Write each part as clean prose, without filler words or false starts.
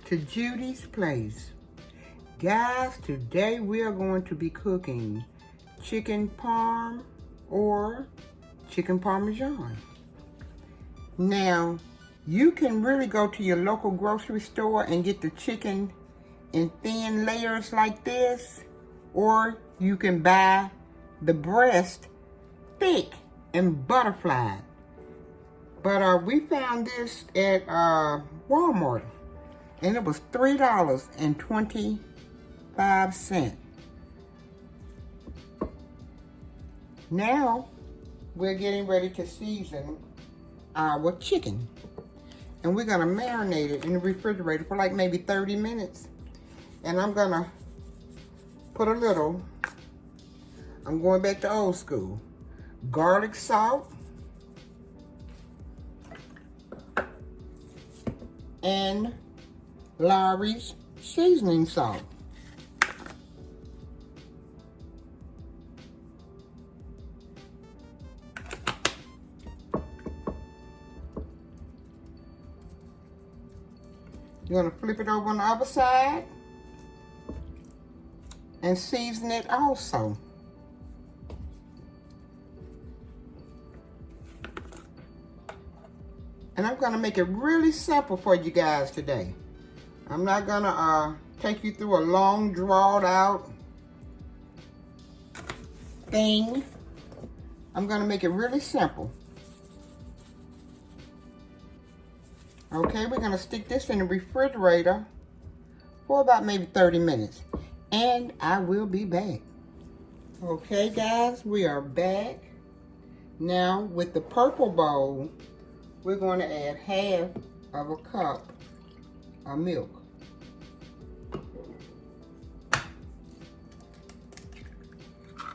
to Judy's place. Guys, today we are going to be cooking chicken parm or chicken parmesan. Now, you can really go to your local grocery store and get the chicken in thin layers like this, or you can buy the breast thick and butterfly. But we found this at Walmart, and it was $3.25. Now, we're getting ready to season our chicken. And we're gonna marinate it in the refrigerator for like maybe 30 minutes. And I'm gonna put a little, I'm going back to old school, garlic salt, and Lawry's seasoning salt. You're gonna flip it over on the other side and season it also. And I'm gonna make it really simple for you guys today. I'm not gonna take you through a long drawn out thing. I'm gonna make it really simple. Okay, we're gonna stick this in the refrigerator for about maybe 30 minutes. And I will be back. Okay guys, we are back. Now with the purple bowl, we're going to add half of a cup of milk.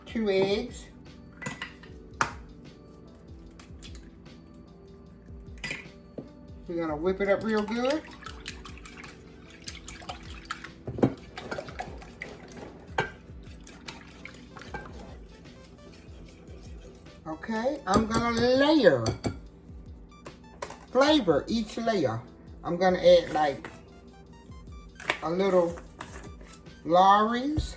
Two eggs. We're going to whip it up real good. Okay, I'm going to flavor each layer. I'm going to add like a little Lawry's,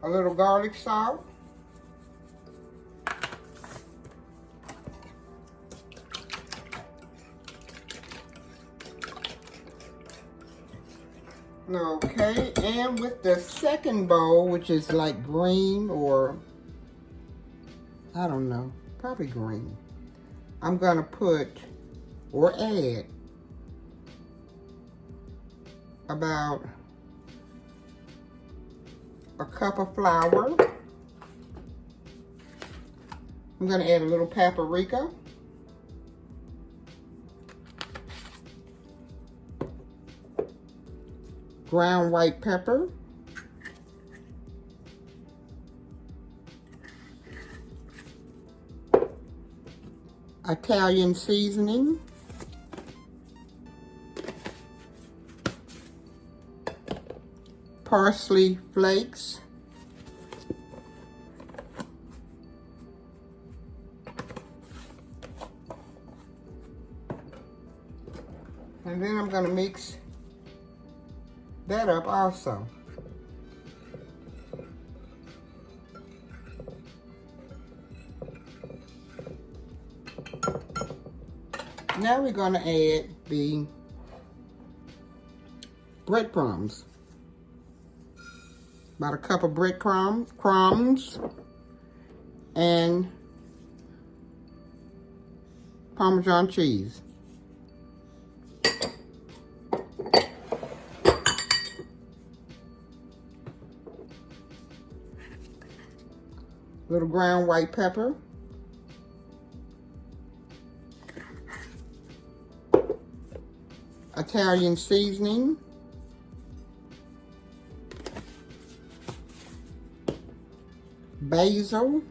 a little garlic salt, okay, and with the second bowl, which is like green or, I don't know, probably green, I'm gonna put or add about a cup of flour. I'm gonna add a little paprika. Ground white pepper. Italian seasoning. Parsley flakes. And then I'm going to mix that up also. Now we're going to add the breadcrumbs. About a cup of breadcrumbs and Parmesan cheese. Little ground white pepper. Italian seasoning. Basil.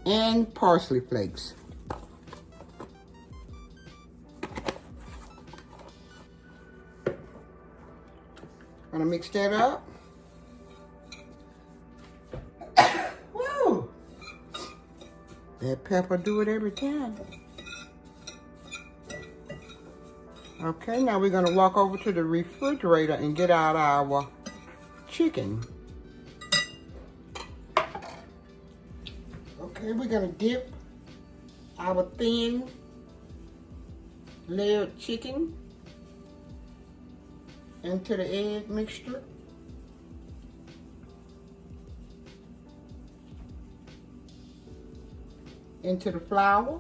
And parsley flakes. I'm gonna mix that up. That pepper do it every time. Okay, now we're gonna walk over to the refrigerator and get out our chicken. Okay, we're gonna dip our thin layered chicken into the egg mixture. Into the flour.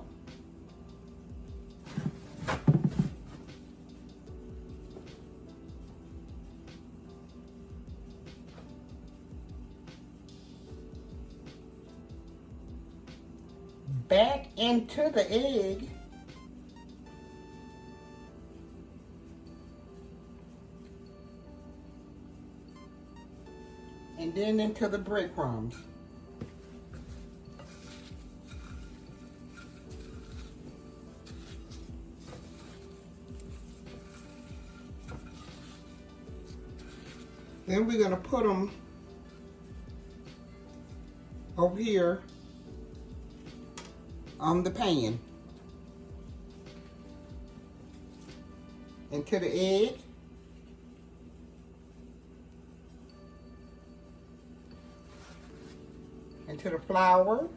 Back into the egg. And then into the breadcrumbs. Then we're going to put them over here on the pan. Into the egg. Into the flour.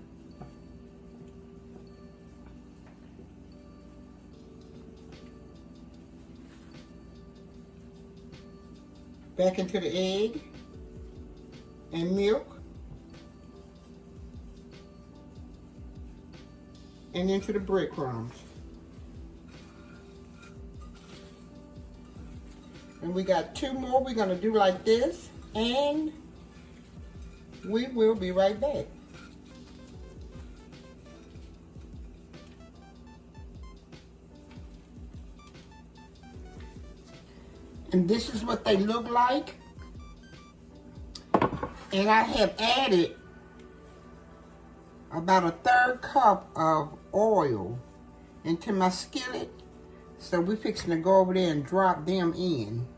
Back into the egg and milk. And into the breadcrumbs. And we got 2 more we're gonna do like this, and we will be right back. And this is what they look like. And I have added about a 1/3 cup of oil into my skillet. So we're fixing to go over there and drop them in.